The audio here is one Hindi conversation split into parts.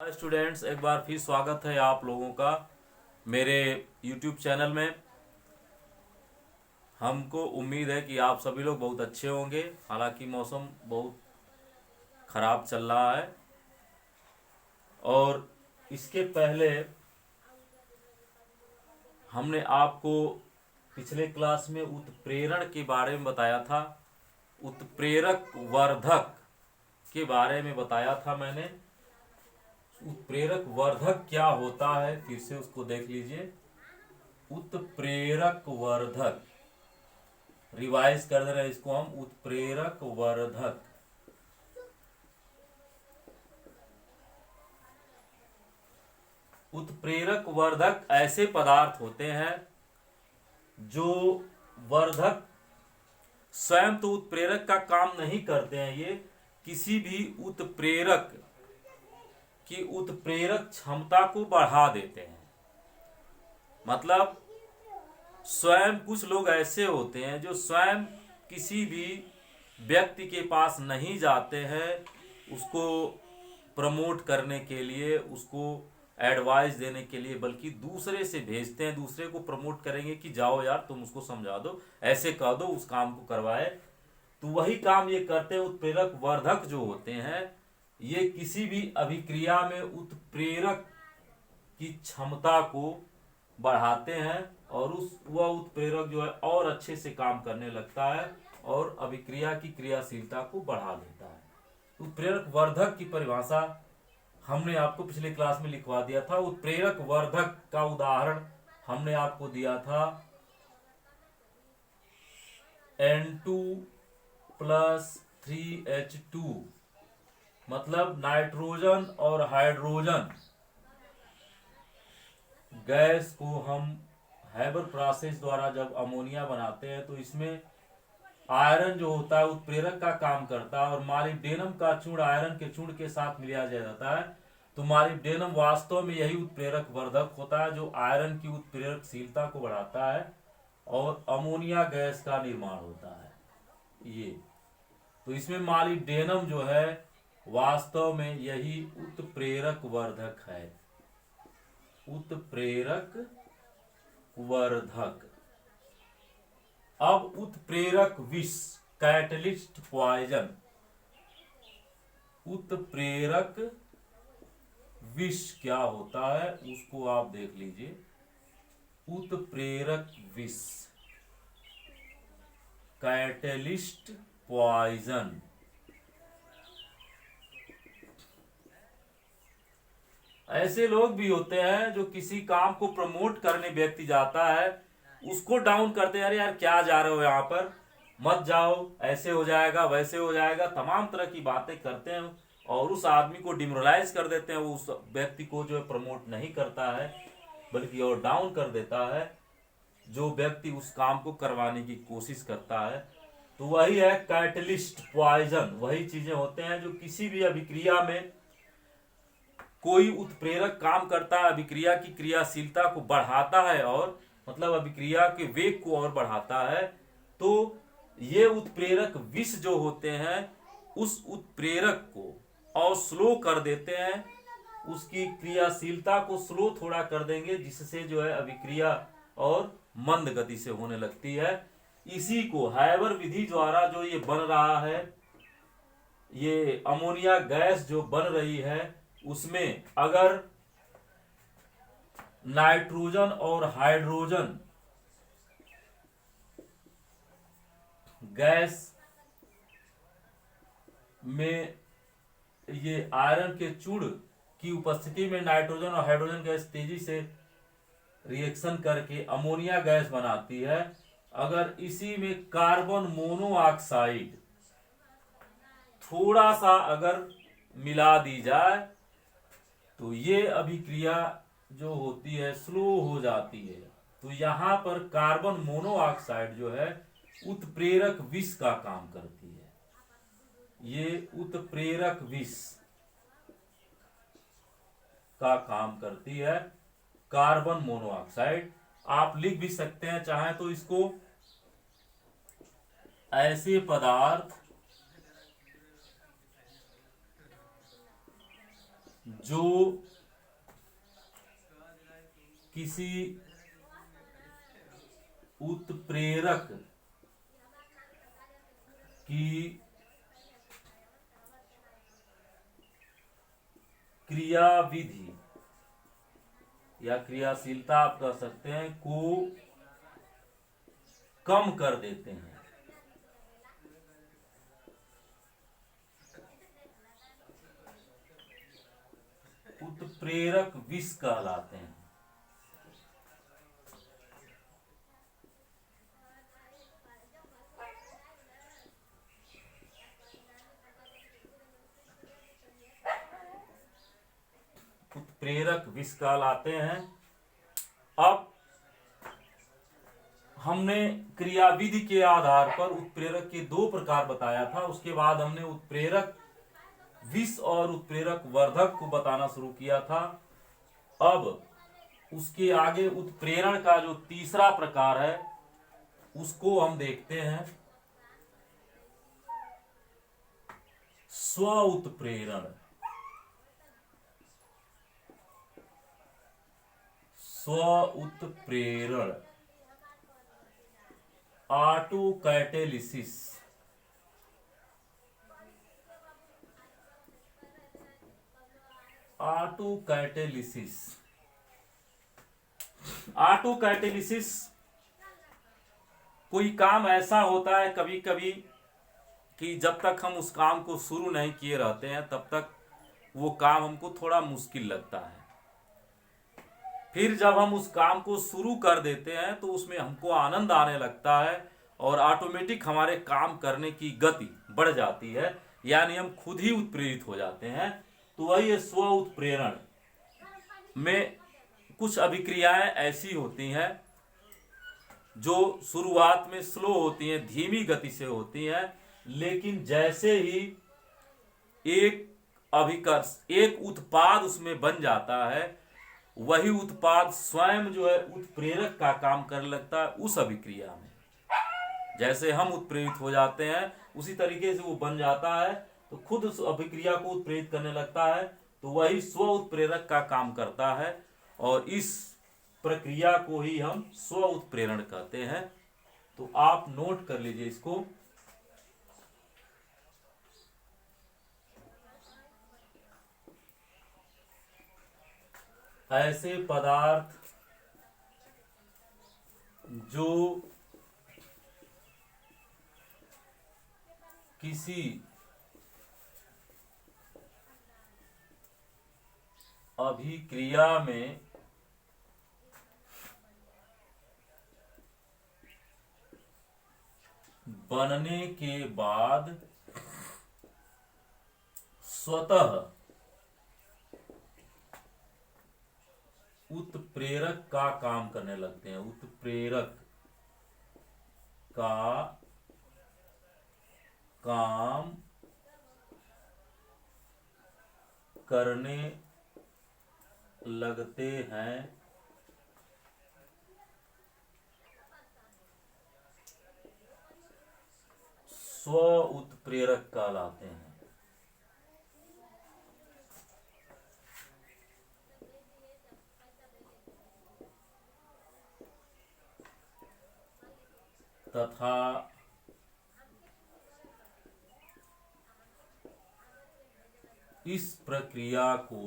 हाय स्टूडेंट्स, एक बार फिर स्वागत है आप लोगों का मेरे YouTube चैनल में। हमको उम्मीद है कि आप सभी लोग बहुत अच्छे होंगे। हालांकि मौसम बहुत ख़राब चल रहा है और इसके पहले हमने आपको पिछले क्लास में उत्प्रेरण के बारे में बताया था। उत्प्रेरक वर्धक के बारे में बताया था मैंने। उत्प्रेरक वर्धक क्या होता है, फिर से उसको देख लीजिए। उत्प्रेरक वर्धक, रिवाइज कर दे रहे हैं इसको हम। उत्प्रेरक वर्धक, उत्प्रेरक वर्धक ऐसे पदार्थ होते हैं जो वर्धक स्वयं तो उत्प्रेरक का काम नहीं करते हैं। ये किसी भी उत्प्रेरक की उत्प्रेरक क्षमता को बढ़ा देते हैं। मतलब स्वयं कुछ लोग ऐसे होते हैं जो स्वयं किसी भी व्यक्ति के पास नहीं जाते हैं उसको प्रमोट करने के लिए, उसको एडवाइस देने के लिए, बल्कि दूसरे से भेजते हैं। दूसरे को प्रमोट करेंगे कि जाओ यार तुम उसको समझा दो, ऐसे कह दो, उस काम को करवाए। तो वही काम ये करते हैं। उत्प्रेरक वर्धक जो होते हैं ये किसी भी अभिक्रिया में उत्प्रेरक की क्षमता को बढ़ाते हैं और वह उत्प्रेरक जो है और अच्छे से काम करने लगता है और अभिक्रिया की क्रियाशीलता को बढ़ा देता है। उत्प्रेरक वर्धक की परिभाषा हमने आपको पिछले क्लास में लिखवा दिया था। उत्प्रेरक वर्धक का उदाहरण हमने आपको दिया था N2 प्लस 3H2, मतलब नाइट्रोजन और हाइड्रोजन गैस को हम हैबर प्रोसेस द्वारा जब अमोनिया बनाते हैं तो इसमें आयरन जो होता है उत्प्रेरक का काम करता है और मॉलिब्डेनम का चूर्ण आयरन के चूर्ण के साथ मिलाया जाता है। तो मॉलिब्डेनम वास्तव में यही उत्प्रेरक वर्धक होता है जो आयरन की उत्प्रेरकशीलता को बढ़ाता है और अमोनिया गैस का निर्माण होता है। ये तो इसमें मॉलिब्डेनम जो है वास्तव में यही उत्प्रेरक वर्धक है। उत्प्रेरक वर्धक। अब उत्प्रेरक विष, कैटलिस्ट पॉइजन। उत्प्रेरक विष क्या होता है उसको आप देख लीजिए। उत्प्रेरक विष, कैटलिस्ट पॉइजन। ऐसे लोग भी होते हैं जो किसी काम को प्रमोट करने व्यक्ति जाता है उसको डाउन करते हैं। अरे यार क्या जा रहे हो यहाँ पर, मत जाओ, ऐसे हो जाएगा वैसे हो जाएगा, तमाम तरह की बातें करते हैं और उस आदमी को डिमोरलाइज कर देते हैं। उस व्यक्ति को जो है प्रमोट नहीं करता है बल्कि और डाउन कर देता है जो व्यक्ति उस काम को करवाने की कोशिश करता है। तो वही है कैटलिस्ट पॉइजन। वही चीजें होते हैं जो किसी भी अभिक्रिया में कोई उत्प्रेरक काम करता है, अभिक्रिया की क्रियाशीलता को बढ़ाता है और मतलब अभिक्रिया के वेग को और बढ़ाता है। तो ये उत्प्रेरक विष जो होते हैं उस उत्प्रेरक को और स्लो कर देते हैं, उसकी क्रियाशीलता को स्लो थोड़ा कर देंगे जिससे जो है अभिक्रिया और मंद गति से होने लगती है। इसी को हैबर विधि द्वारा जो ये बन रहा है, ये अमोनिया गैस जो बन रही है उसमें अगर नाइट्रोजन और हाइड्रोजन गैस में ये आयरन के चूर्ण की उपस्थिति में नाइट्रोजन और हाइड्रोजन गैस तेजी से रिएक्शन करके अमोनिया गैस बनाती है। अगर इसी में कार्बन मोनोऑक्साइड थोड़ा सा अगर मिला दी जाए तो ये अभिक्रिया जो होती है स्लो हो जाती है। तो यहां पर कार्बन मोनोऑक्साइड जो है उत्प्रेरक विष का काम करती है। ये उत्प्रेरक विष का काम करती है, कार्बन मोनोऑक्साइड। आप लिख भी सकते हैं चाहे तो इसको, ऐसे पदार्थ जो किसी उत्प्रेरक की क्रियाविधि या क्रियाशीलता आप कह सकते हैं को कम कर देते हैं, उत्प्रेरक विष कहलाते हैं। उत्प्रेरक विष कहलाते हैं। अब हमने क्रियाविधि के आधार पर उत्प्रेरक के दो प्रकार बताया था, उसके बाद हमने उत्प्रेरक विष और उत्प्रेरक वर्धक को बताना शुरू किया था। अब उसके आगे उत्प्रेरण का जो तीसरा प्रकार है उसको हम देखते हैं, स्व उत्प्रेरण। स्व उत्प्रेरण, auto catalysis. Auto catalysis, auto catalysis कोई काम ऐसा होता है कभी कभी कि जब तक हम उस काम को शुरू नहीं किए रहते हैं तब तक वो काम हमको थोड़ा मुश्किल लगता है। फिर जब हम उस काम को शुरू कर देते हैं तो उसमें हमको आनंद आने लगता है और ऑटोमेटिक हमारे काम करने की गति बढ़ जाती है, यानी हम खुद ही उत्प्रेरित हो जाते हैं। तो वही स्व उत्प्रेरण में कुछ अभिक्रियाएं ऐसी होती हैं जो शुरुआत में स्लो होती हैं, धीमी गति से होती हैं, लेकिन जैसे ही एक अभिकर्ष, एक उत्पाद उसमें बन जाता है, वही उत्पाद स्वयं जो है उत्प्रेरक का काम करने लगता है। उस अभिक्रिया में जैसे हम उत्प्रेरित हो जाते हैं उसी तरीके से वो बन जाता है, तो खुद उस अभिक्रिया को उत्प्रेरित करने लगता है। तो वही स्व उत्प्रेरक का काम करता है और इस प्रक्रिया को ही हम स्व उत्प्रेरण कहते हैं। तो आप नोट कर लीजिए इसको। ऐसे पदार्थ जो किसी अभिक्रिया में बनने के बाद स्वतः उत्प्रेरक का काम करने लगते हैं, उत्प्रेरक का काम करने लगते हैं, स्व उत्प्रेरक कहलाते हैं। तथा इस प्रक्रिया को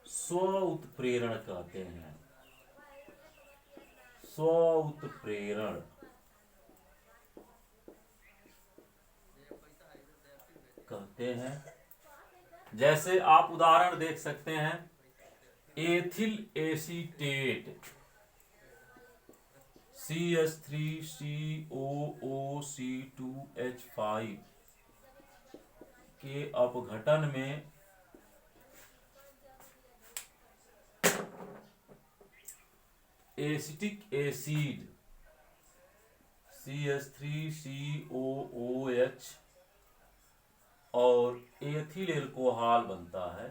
स्व उत्प्रेरण कहते हैं। स्व उत्प्रेरण कहते हैं। जैसे आप उदाहरण देख सकते हैं, एथिल एसीटेट CH3COOC2H5 के अपघटन में एसिटिक एसिड CH3COOH और एथिल एल्कोहल बनता है।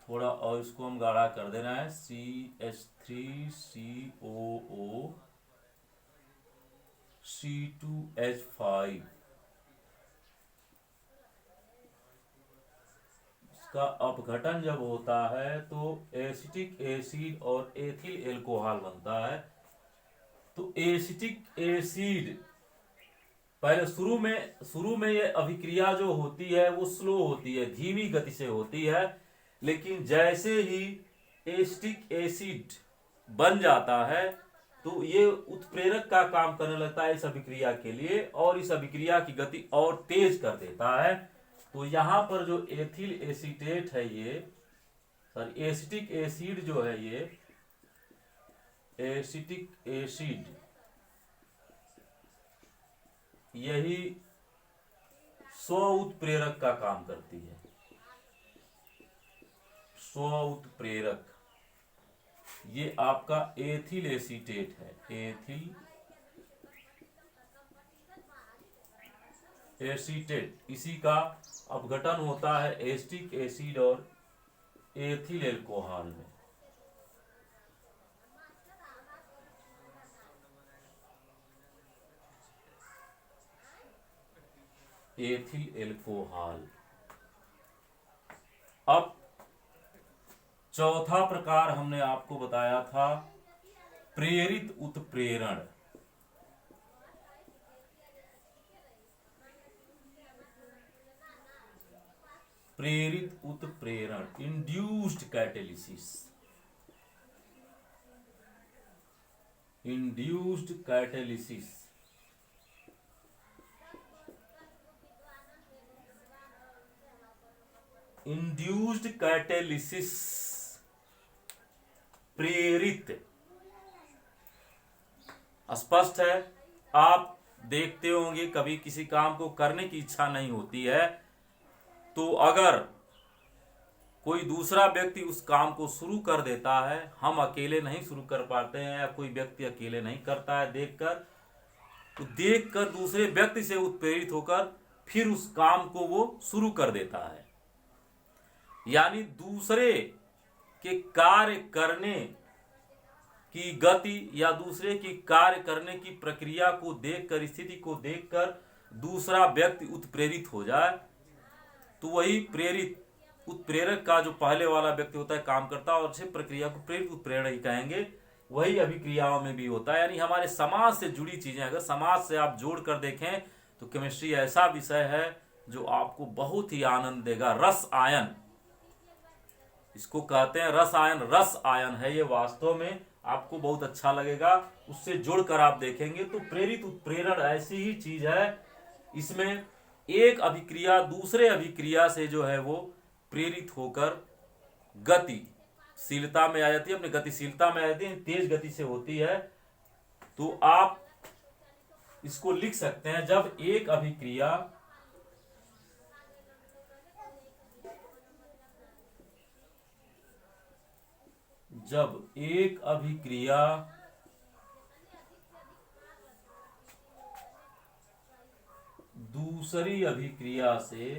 थोड़ा और इसको हम गाढ़ा कर देना है, CH3COOC2H5 का अपघटन जब होता है तो एसिटिक एसिड और एथिल एल्कोहल बनता है। तो एसिटिक एसिड पहले शुरू में ये अभिक्रिया जो होती है वो स्लो होती है, धीमी गति से होती है, लेकिन जैसे ही एसिटिक एसिड बन जाता है तो ये उत्प्रेरक का काम करने लगता है इस अभिक्रिया के लिए, और इस अभिक्रिया की गति और तेज कर देता है। तो यहां पर जो एथिल एसीटेट है ये, सॉरी एसिटिक एसिड जो है ये एसिटिक एसिड, यही स्व उत्प्रेरक का काम करती है। स्व उत्प्रेरक ये आपका एथिल एसीटेट है, एथिल एसीटेट, इसी का अपघटन होता है एसिटिक एसिड और एथिल एल्कोहल में। Ethyl alcohol. अब चौथा प्रकार हमने आपको बताया था प्रेरित उत्प्रेरण। प्रेरित उत्प्रेरण, induced catalysis. Induced catalysis induced catalysis प्रेरित। स्पष्ट है, आप देखते होंगे कभी किसी काम को करने की इच्छा नहीं होती है तो अगर कोई दूसरा व्यक्ति उस काम को शुरू कर देता है, हम अकेले नहीं शुरू कर पाते हैं या कोई व्यक्ति अकेले नहीं करता है देखकर, तो देखकर दूसरे व्यक्ति से उत्प्रेरित होकर फिर उस काम को वो शुरू कर देता है। यानी दूसरे के कार्य करने की गति या दूसरे की कार्य करने की प्रक्रिया को देखकर, स्थिति को देखकर दूसरा व्यक्ति उत्प्रेरित हो जाए तो वही प्रेरित उत्प्रेरक का जो पहले वाला व्यक्ति होता है काम करता है, और इसे प्रक्रिया को प्रेरित उत्प्रेरण ही कहेंगे। वही अभिक्रियाओं में भी होता है। यानी हमारे समाज से जुड़ी चीजें अगर समाज से आप जोड़ कर देखें तो केमिस्ट्री ऐसा विषय है जो आपको बहुत ही आनंद देगा। रस आयन इसको कहते हैं, रस आयन, रस आयन है ये, वास्तव में आपको बहुत अच्छा लगेगा। उससे जुड़कर आप देखेंगे तो प्रेरित उत्प्रेरण ऐसी ही चीज है, इसमें एक अभिक्रिया दूसरे अभिक्रिया से जो है वो प्रेरित होकर गतिशीलता में आ जाती है, अपनी गतिशीलता में आ जाती है, तेज गति से होती है। तो आप इसको लिख सकते हैं, जब एक अभिक्रिया दूसरी अभिक्रिया से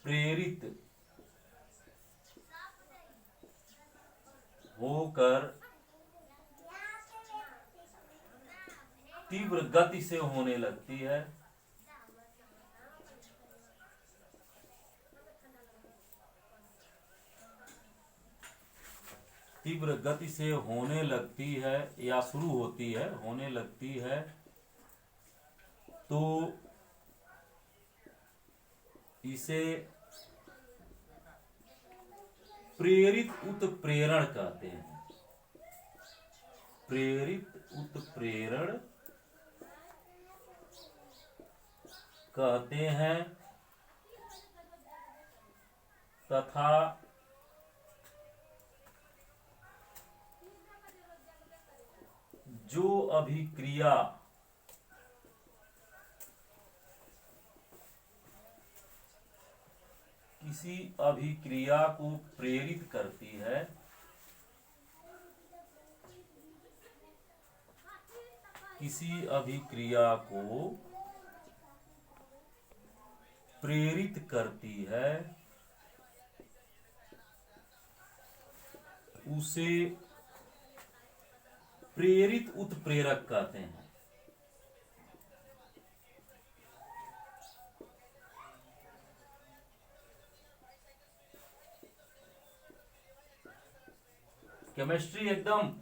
प्रेरित होकर तीव्र गति से होने लगती है, तीव्र गति से होने लगती है या शुरू होती है, होने लगती है, तो इसे प्रेरित उत्प्रेरण कहते हैं। प्रेरित उत्प्रेरण कहते हैं। तथा जो अभिक्रिया किसी अभिक्रिया को प्रेरित करती है, किसी अभिक्रिया को प्रेरित करती है, उसे प्रेरित उत्प्रेरक कहते हैं। केमिस्ट्री एकदम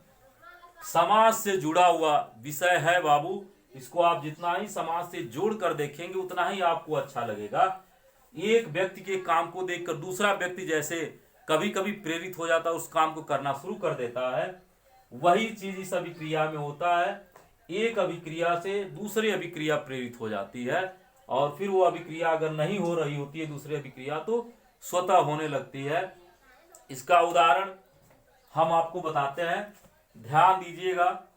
समाज से जुड़ा हुआ विषय है बाबू। इसको आप जितना ही समाज से जोड़ कर देखेंगे उतना ही आपको अच्छा लगेगा। एक व्यक्ति के काम को देखकर दूसरा व्यक्ति जैसे कभी कभी प्रेरित हो जाता है, उस काम को करना शुरू कर देता है, वही चीज इस अभिक्रिया में होता है। एक अभिक्रिया से दूसरी अभिक्रिया प्रेरित हो जाती है और फिर वो अभिक्रिया अगर नहीं हो रही होती है दूसरी अभिक्रिया तो स्वतः होने लगती है। इसका उदाहरण हम आपको बताते हैं, ध्यान दीजिएगा।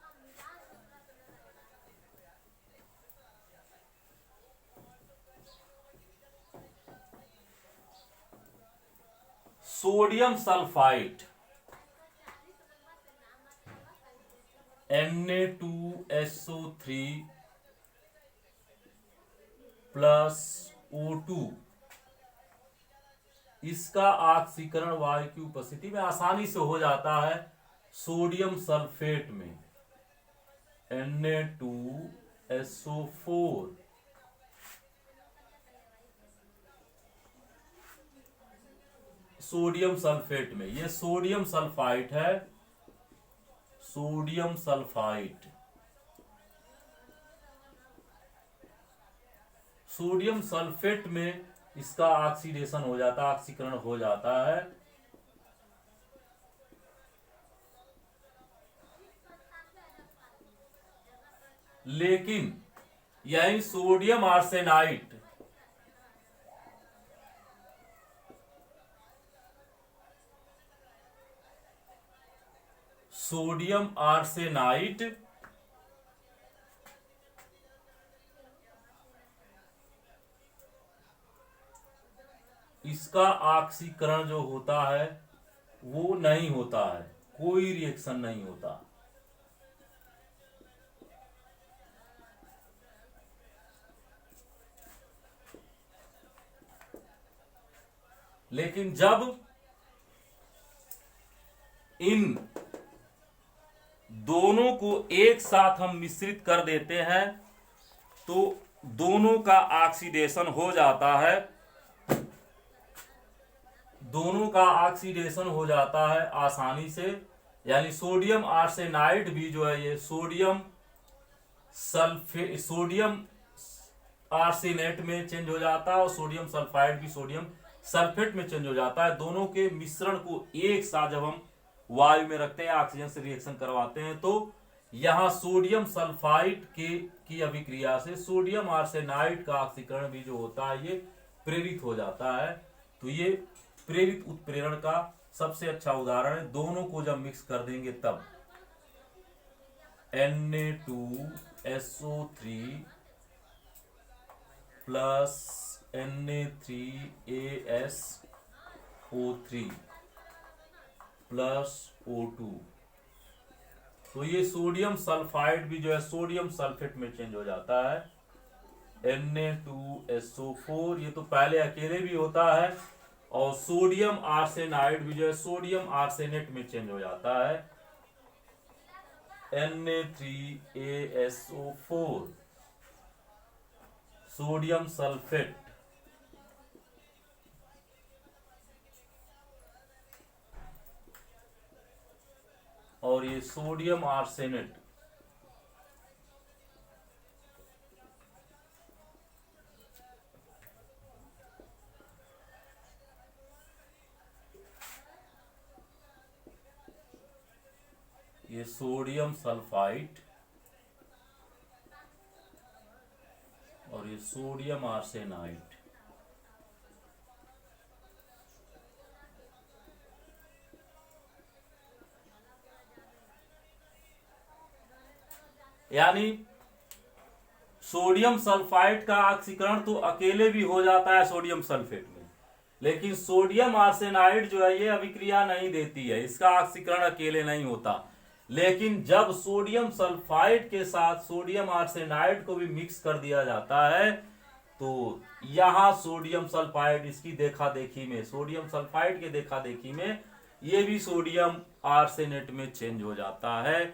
Sodium sulphide Na2SO3 plus O2, इसका ऑक्सीकरण वायु की उपस्थिति में आसानी से हो जाता है सोडियम सल्फेट में Na2SO4। सोडियम सल्फेट में, ये सोडियम सल्फाइड है, सोडियम सल्फाइड। सोडियम सल्फेट में इसका ऑक्सीडेशन हो जाता है, ऑक्सीकरण हो जाता है। लेकिन यही सोडियम आर्सेनाइड सोडियम आर्सेनाइड इसका ऑक्सीकरण जो होता है वो नहीं होता है, कोई रिएक्शन नहीं होता। लेकिन जब इन दोनों को एक साथ हम मिश्रित कर देते हैं तो दोनों का ऑक्सीडेशन हो जाता है, दोनों का ऑक्सीडेशन हो जाता है आसानी से। यानी सोडियम आर्सेनाइड भी जो है ये सोडियम आर्सेनेट में चेंज हो जाता है और सोडियम सल्फाइड भी सोडियम सल्फेट में चेंज हो जाता है। दोनों के मिश्रण को एक साथ जब हम वायु में रखते हैं, ऑक्सीजन से रिएक्शन करवाते हैं, तो यहां सोडियम सल्फाइड की अभिक्रिया से सोडियम आर्सेनाइड का ऑक्सीकरण भी जो होता है ये प्रेरित हो जाता है। तो ये प्रेरित उत्प्रेरण का सबसे अच्छा उदाहरण है। दोनों को जब मिक्स कर देंगे तब Na2SO3 plus Na3ASO3 plus O2, तो ये सोडियम सल्फाइड भी जो है सोडियम सल्फेट में चेंज हो जाता है Na2SO4। ये तो पहले अकेले भी होता है और सोडियम आर्सेनाइड भी जो है सोडियम आर्सेनेट में चेंज हो जाता है Na3ASO4 सोडियम सल्फेट। और ये सोडियम आर्सेनेट ये सोडियम सल्फाइड और ये सोडियम आर्सेनाइड। यानी सोडियम सल्फाइड का ऑक्सीकरण तो अकेले भी हो जाता है सोडियम सल्फेट में, लेकिन सोडियम आर्सेनाइड जो है ये अभिक्रिया नहीं देती है, इसका ऑक्सीकरण अकेले नहीं होता। लेकिन जब सोडियम सल्फाइड के साथ सोडियम आर्सेनाइड को भी मिक्स कर दिया जाता है तो यहां सोडियम सल्फाइड इसकी देखा देखी में, सोडियम सल्फाइड के देखा देखी में ये भी सोडियम आर्सेनेट में चेंज हो जाता है,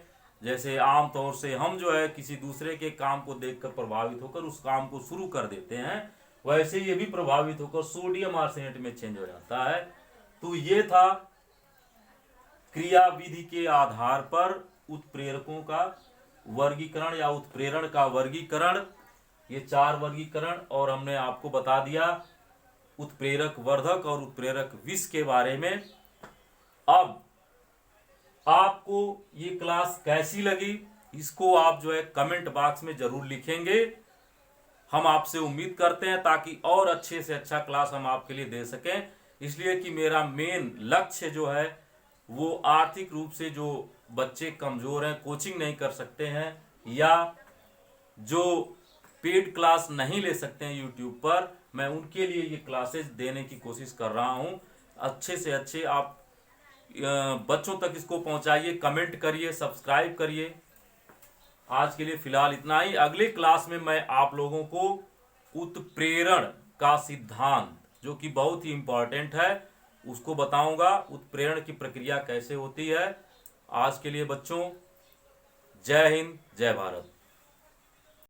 जैसे आम तौर से हम जो है किसी दूसरे के काम को देखकर प्रभावित होकर उस काम को शुरू कर देते हैं, वैसे ये भी प्रभावित होकर सोडियम आर्सेनेट में चेंज हो जाता है। तो ये था क्रिया विधि के आधार पर उत्प्रेरकों का वर्गीकरण या उत्प्रेरण का वर्गीकरण, ये 4 वर्गीकरण, और हमने आपको बता दिया उत्प्रेरक वर्धक और उत्प्रेरक विष के बारे में। अब आपको ये क्लास कैसी लगी इसको आप जो है कमेंट बॉक्स में जरूर लिखेंगे। हम आपसे उम्मीद करते हैं ताकि और अच्छे से अच्छा क्लास हम आपके लिए दे सकें, इसलिए कि मेरा मेन लक्ष्य जो है वो आर्थिक रूप से जो बच्चे कमजोर हैं, कोचिंग नहीं कर सकते हैं या जो पेड क्लास नहीं ले सकते हैं यूट्यूब पर, मैं उनके लिए ये क्लासेस देने की कोशिश कर रहा हूं। अच्छे से अच्छे आप बच्चों तक इसको पहुंचाइए, कमेंट करिए, सब्सक्राइब करिए। आज के लिए फिलहाल इतना ही। अगले क्लास में मैं आप लोगों को उत्प्रेरण का सिद्धांत, जो कि बहुत ही इंपॉर्टेंट है, उसको बताऊंगा। उत्प्रेरण की प्रक्रिया कैसे होती है। आज के लिए बच्चों, जय हिंद, जय भारत।